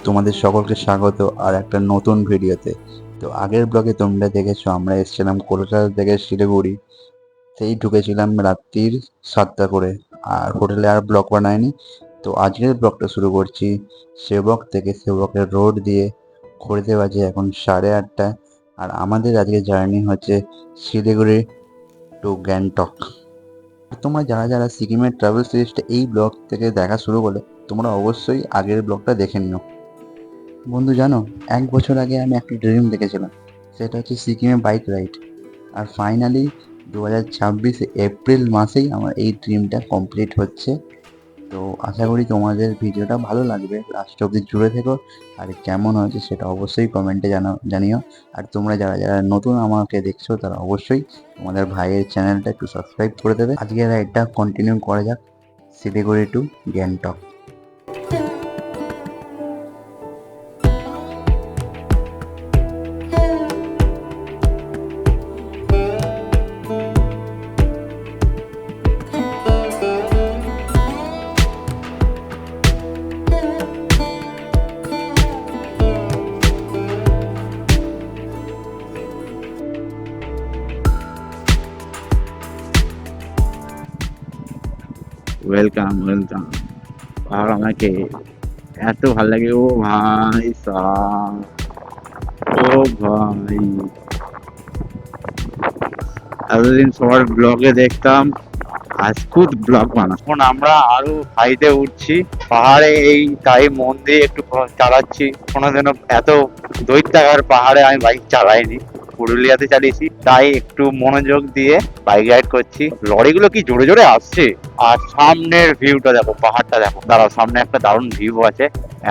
তোমাদের সকলকে স্বাগত আর একটা নতুন ভিডিওতে। তো আগের ব্লগে তোমরা দেখেছো আমরা এসেছিলাম কলকাতা থেকে শিলিগুড়ি, সেই ঢুকেছিলাম রাত্রির 7টা করে, আর হোটেলে আর ব্লগ বানায়নি। তো আজকের ব্লগটা শুরু করছি সেবক থেকে। সেবকের রোড দিয়ে ঘড়িতে বাজে এখন 8:30, আর আমাদের আজকে জার্নি হচ্ছে শিলিগুড়ি টু গ্যাংটক। তোমরা যারা যারা সিকিমের ট্রাভেল সিরিজটা এই ব্লগ থেকে দেখা শুরু করলে, তোমরা অবশ্যই আগের ব্লগটা দেখে নিও। বন্ধু জানো, 1 বছর আগে আমি একটা ড্রিম দেখেছিলাম, সেটা হচ্ছে সিকিমে বাইক রাইড। আর ফাইনালি 2026 এপ্রিল মাসেই আমার এই ড্রিমটা কমপ্লিট হচ্ছে। তো আশা করি তোমাদের ভিডিওটা ভালো লাগবে, লাস্ট অবধি জুড়ে থেকো। আর কেমন হয়েছে সেটা অবশ্যই কমেন্টে জানিও। আর তোমরা যারা যারা নতুন আমাকে দেখছো তারা অবশ্যই তোমাদের ভাইয়ের চ্যানেলটা একটু সাবস্ক্রাইব করে দেবে। আজকের রাইডটা কন্টিনিউ করা যাক Siliguri to Gangtok. Welcome welcome. আর আমাকে এত ভালো লাগে, ও ভাই সাব, ও ভাই, এতদিন সবার ব্লগে দেখতাম, আজ খুদ ব্লগ বানা। এখন আমরা আরো হাইটে উঠছি পাহাড়ে, এই তাই মন দিয়ে একটু চালাচ্ছি। কোনোদিনও এত দৈত্যাকার পাহাড়ে আমি বাইক চালাইনি, পুরুলিয়াতে চালিয়েছি, তাই একটু মনোযোগ দিয়ে বাইক রাইড করছি। লরিগুলো কি জোরে জোরে আসছে, আর সামনের ভিউটা দেখো, পাহাড়টা দেখো। দাঁড়াও, সামনে একটা দারুণ ভিউ আছে।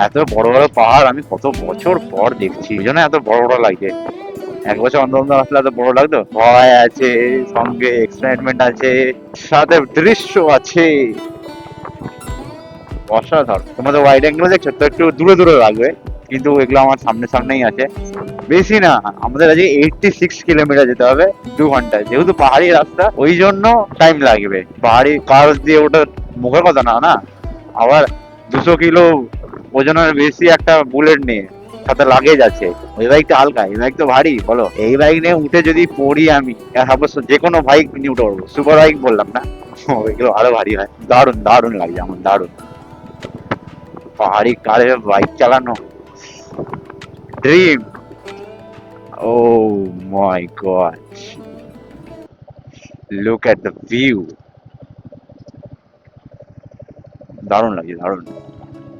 এত বড় বড় পাহাড় আমি কত বছর পর দেখছি, এই জন্য এত বড় বড় লাগছে। 1 বছর অন্তর অন্তর আসলে এত বড় লাগতো। ভয় আছে, সঙ্গে এক্সাইটমেন্ট আছে, সাথে দৃশ্য আছে অসাধারণ। তোমাদের ওয়াইড অ্যাঙ্গেল দেখছো তো, একটু দূরে দূরে লাগবে, কিন্তু এগুলো আমার সামনে সামনেই আছে। বেশি না, আমাদের আজকে 86 কিলোমিটার যেতে হবে 2 ঘন্টায়। যেহেতু পাহাড়ি রাস্তা, ওই জন্য টাইম লাগবে। পাহাড়ি কার দিয়ে ওটা মুখের কথা না না, আবার 200 কিলো ওজনের বেশি একটা বুলেট নিয়ে, সাথে লাগেজ আছে। ওই বাইকটা হালকা, এই বাইক তো ভারী। বলো, এই বাইক নিয়ে উঠে যদি পড়ি আমি, সাপোজ যে কোনো বাইক নিয়ে উঠে পড়বো, সুপার বাইক বললাম না, ওইগুলো আরো ভারী হয়। দারুণ দারুণ লাগছে আমার, দারুণ। পাহাড়ি কারে বাইক চালানো dream. Oh my God, look at the view. দারুণ লাগছে, দারুণ।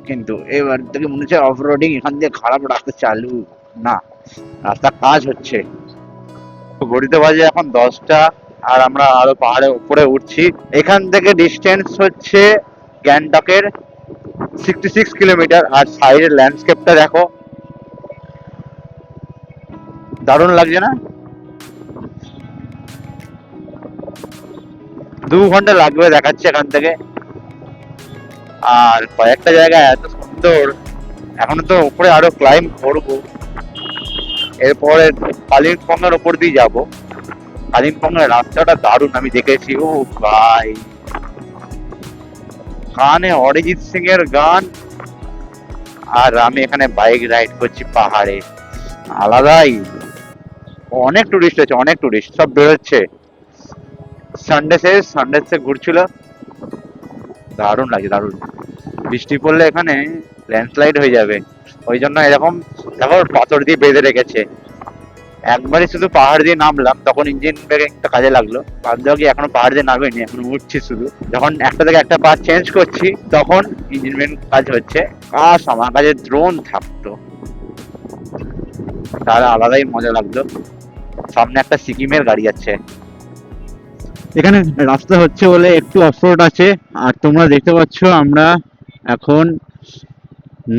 কিন্তু এবার থেকে মনে হচ্ছে অফ রোডিং এখান দিয়ে খারাপ রাস্তা চালু না, রাস্তা কাজ হচ্ছে। ঘড়িতে বাজে এখন 10টা, আর আমরা আরো পাহাড়ের উপরে উঠছি। এখান থেকে ডিস্টেন্স হচ্ছে গ্যাংটকের 66 কিলোমিটার। আর সাইডের ল্যান্ডস্কেপটা দেখো, দারুণ লাগছে না? 2 ঘন্টা লাগবে দেখাচ্ছে এখান থেকে। আর কয়েকটা জায়গা এত সুন্দর, এখনো তো উপরে আরো ক্লাইম্ব করবো। এরপরে কালিম্পংয়ের ওপর দিয়ে যাবো। কালিম্পংয়ের রাস্তাটা দারুণ, আমি দেখেছি। ও ভাই, কানে অরিজিৎ সিং এর গান, আর আমি এখানে বাইক রাইড করছি পাহাড়ে, আলাদাই। অনেক টুরিস্ট আছে, অনেক টুরিস্ট, সব বেরোচ্ছে। সানডে ঘুরছিল। দারুণ লাগে, দারুণ। বৃষ্টি পড়লে এখানে ল্যান্ডস্লাইড হয়ে যাবে, ওই জন্য এরকম দেখো পাথর দিয়ে বেঁধে রেখেছে। একবারই শুধু পাহাড় দিয়ে নামলাম, তখন ইঞ্জিন ব্রেকটা কাজে লাগলো। বাদ বাকি এখনো পাহাড় দিয়ে নামেনি, এখন উঠছি শুধু। যখন একটা থেকে একটা পাহাড় চেঞ্জ করছি, তখন ইঞ্জিন ব্রেক কাজ হচ্ছে। কাশ আমার কাছে ড্রোন থাকতো, তাহলে আলাদাই মজা লাগতো। সামনে একটা সিকিমের গাড়ি যাচ্ছে। এখানে রাস্তা হচ্ছে বলে একটু অফরোড আছে। আর তোমরা দেখতে পাচ্ছ আমরা এখন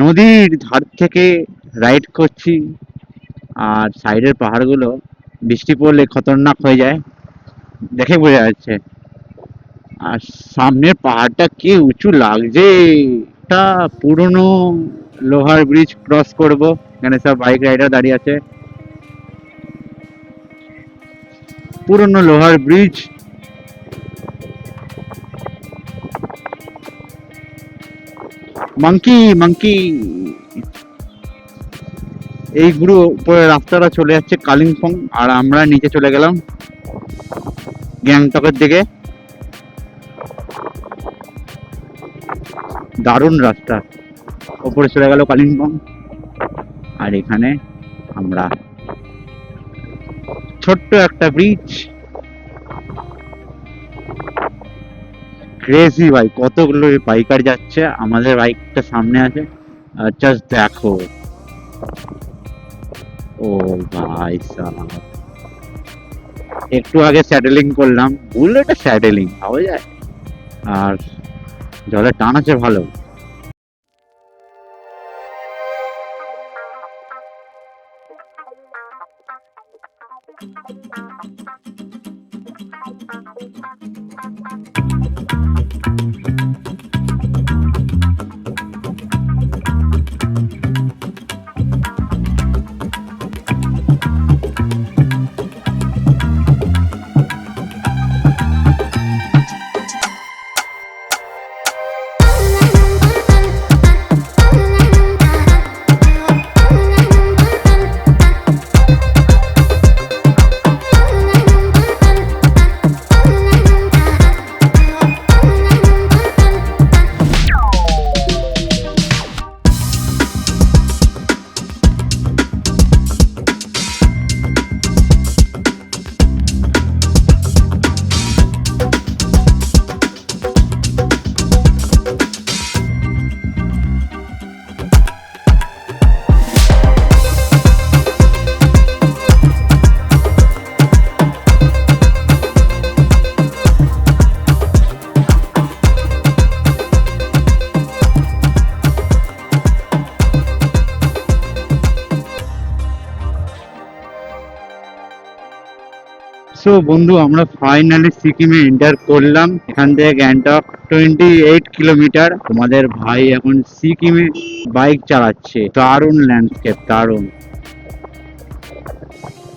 নদীর ধার থেকে রাইড করছি। আর সাইডের পাহাড়গুলো বৃষ্টি পড়লে খতরনাক হয়ে যায়, দেখে বোঝা যাচ্ছে। আর সামনের পাহাড়টা কি উঁচু লাগছে। একটা পুরনো লোহার ব্রিজ ক্রস করব, এখানে সব বাইক রাইডার দাঁড়িয়ে আছে। পুরনো লোহার ব্রিজ, মাঙ্কি মাঙ্কি। এই পুরো উপরে রাস্তাটা চলে যাচ্ছে কালিম্পং, আর আমরা নিচে চলে গেলাম গ্যাংটকের দিকে। দারুণ রাস্তা, উপরে চলে গেল কালিম্পং, আর এখানে আমরা ছোট্ট একটা ব্রিজ। ক্রেজি ভাই, কতগুলো বাইকার যাচ্ছে, আমাদের বাইকটা সামনে আছে, আর জাস্ট দেখো। ও ভাই সাহেব, একটু আগে স্যাডেলিং করলাম, বুলেটে স্যাডেলিং পাওয়া যায়, আর জলের টান আছে ভালো। সো বন্ধু, আমরা ফাইনালি সিকিমে এন্টার করলাম। এখান থেকে গ্যাংটক 28 কিলোমিটার। তোমাদের ভাই এখন সিকিমে বাইক চালাচ্ছে। দারুণ ল্যান্ডস্কেপ, দারুণ।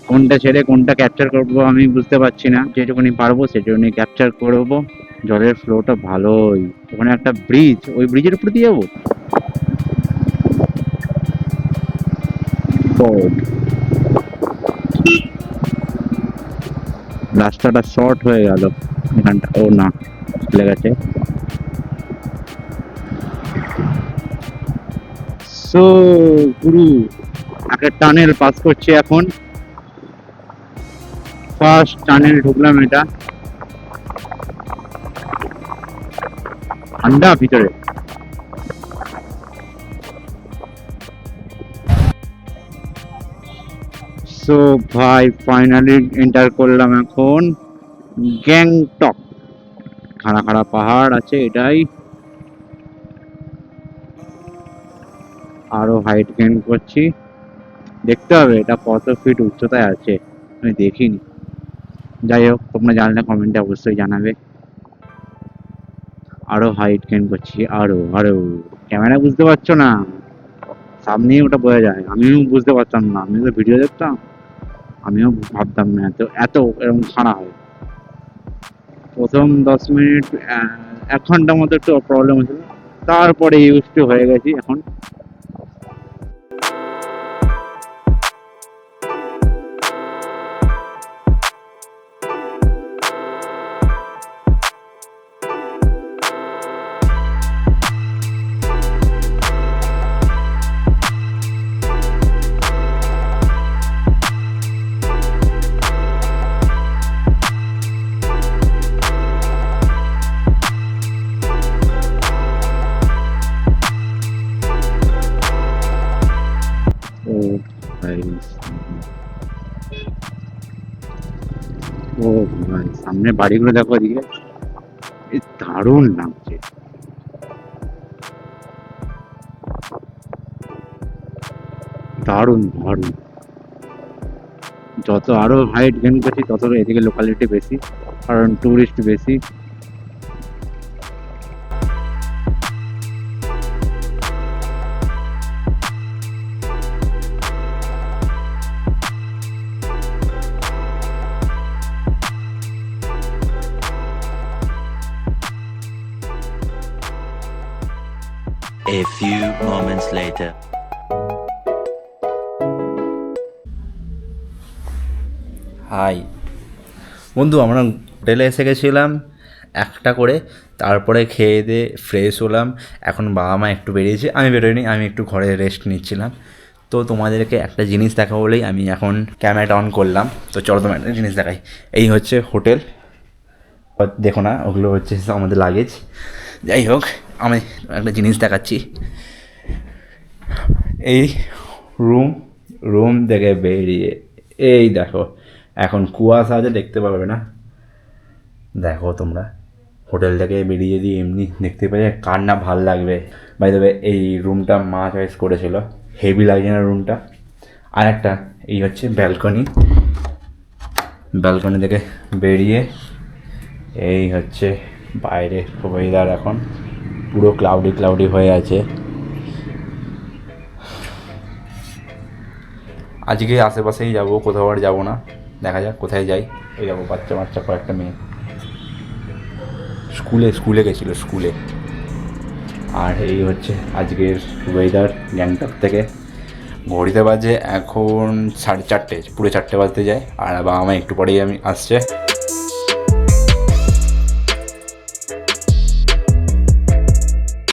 কোনটা ছেড়ে কোনটা ক্যাপচার করবো আমি বুঝতে পারছি না, যেটুকুনি পারবো সেটুকুনি ক্যাপচার করবো। জলের ফ্লোটা ভালোই, ওখানে একটা ব্রিজ, ওই ব্রিজের উপর দিয়ে যাবো। রাস্তাটা শর্ট হয়ে গেল এখানটা, ও না চলে গেছে। সো গুরু, একটা টানেল পাস করছে এখন, ফার্স্ট টানেল ঢুকলাম। এটা ঠান্ডা ভিতরে। সো ভাই ফাইনালি এন্টার করলাম এখন গ্যাংটক। খাড়া খাড়া পাহাড় আছে, এটাই। আরো হাইট গেইন করছি, দেখতে হবে এটা কত ফিট উচ্চতায় আছে, আমি দেখিনি। যাই হোক, তোমরা জানলে কমেন্টে অবশ্যই জানাবে। আরো হাইট গেইন করছি, আরো আরো। ক্যামেরা বুঝতে পারছো না, সামনেই ওটা বোঝা যায়। আমিও বুঝতে পারতাম না, আমি তো ভিডিও দেখতাম, আমিও ভাবতাম না এত এত এরকম খাড়া হয়। প্রথম 10 মিনিট 1 ঘন্টার মতো একটু প্রবলেম হয়েছিল, তারপরে ইউজ টু হয়ে গেছি এখন। ও ভাই, ও ভাই, সামনে বাড়িগুলো দেখো এদিকে, দারুণ লাগছে। দারুণ দারুণ। যত আরো হাইট গেইন করছি তত এদিকে লোকালিটি বেশি, কারণ টুরিস্ট বেশি। A few moments later. Hi বন্ধু, আমরা হোটেলে এসে গেছিলাম 1টা করে, তারপরে খেয়ে দিয়ে ফ্রেশ হলাম। এখন বাবা মা একটু বেরিয়েছে, আমি বেরোইনি, আমি একটু ঘরে রেস্ট নিচ্ছিলাম। তো তোমাদেরকে একটা জিনিস দেখা বলেই আমি এখন ক্যামেরাটা অন করলাম। তো চলো তোমার একটা জিনিস দেখাই। এই হচ্ছে হোটেল, দেখো না, ওগুলো হচ্ছে আমাদের লাগেজ। যাই হোক, আমি একটা জিনিস দেখাচ্ছি। এই রুম, রুম থেকে বেরিয়ে এই দেখো, এখন কুয়াশা আছে, দেখতে পাবে না। দেখো তোমরা, হোটেল থেকে বেরিয়ে যদি এমনি দেখতে পাই, কার না ভাল লাগবে। বাই দ্য ওয়ে, এই রুমটা মা চয়েস করেছিল, হেভি লাগছে না রুমটা। আর একটা, এই হচ্ছে ব্যালকনি। ব্যালকনি থেকে বেরিয়ে এই হচ্ছে বাইরে ওয়েদার, এখন পুরো ক্লাউডি ক্লাউডি হয়ে আছে। আজকে আশেপাশেই যাবো, কোথাও আর যাবো না, দেখা যাক কোথায় যাই। এই যাবো, বাচ্চা বাচ্চা কয়েকটা মেয়ে স্কুলে গেছিলো স্কুলে। আর এই হচ্ছে আজকের ওয়েদার গ্যাংটক থেকে। ঘড়িতে বাজে এখন 4:30, পুরো 4টে বাজতে যায়। আর বাবা মা একটু পরেই আমি আসছে।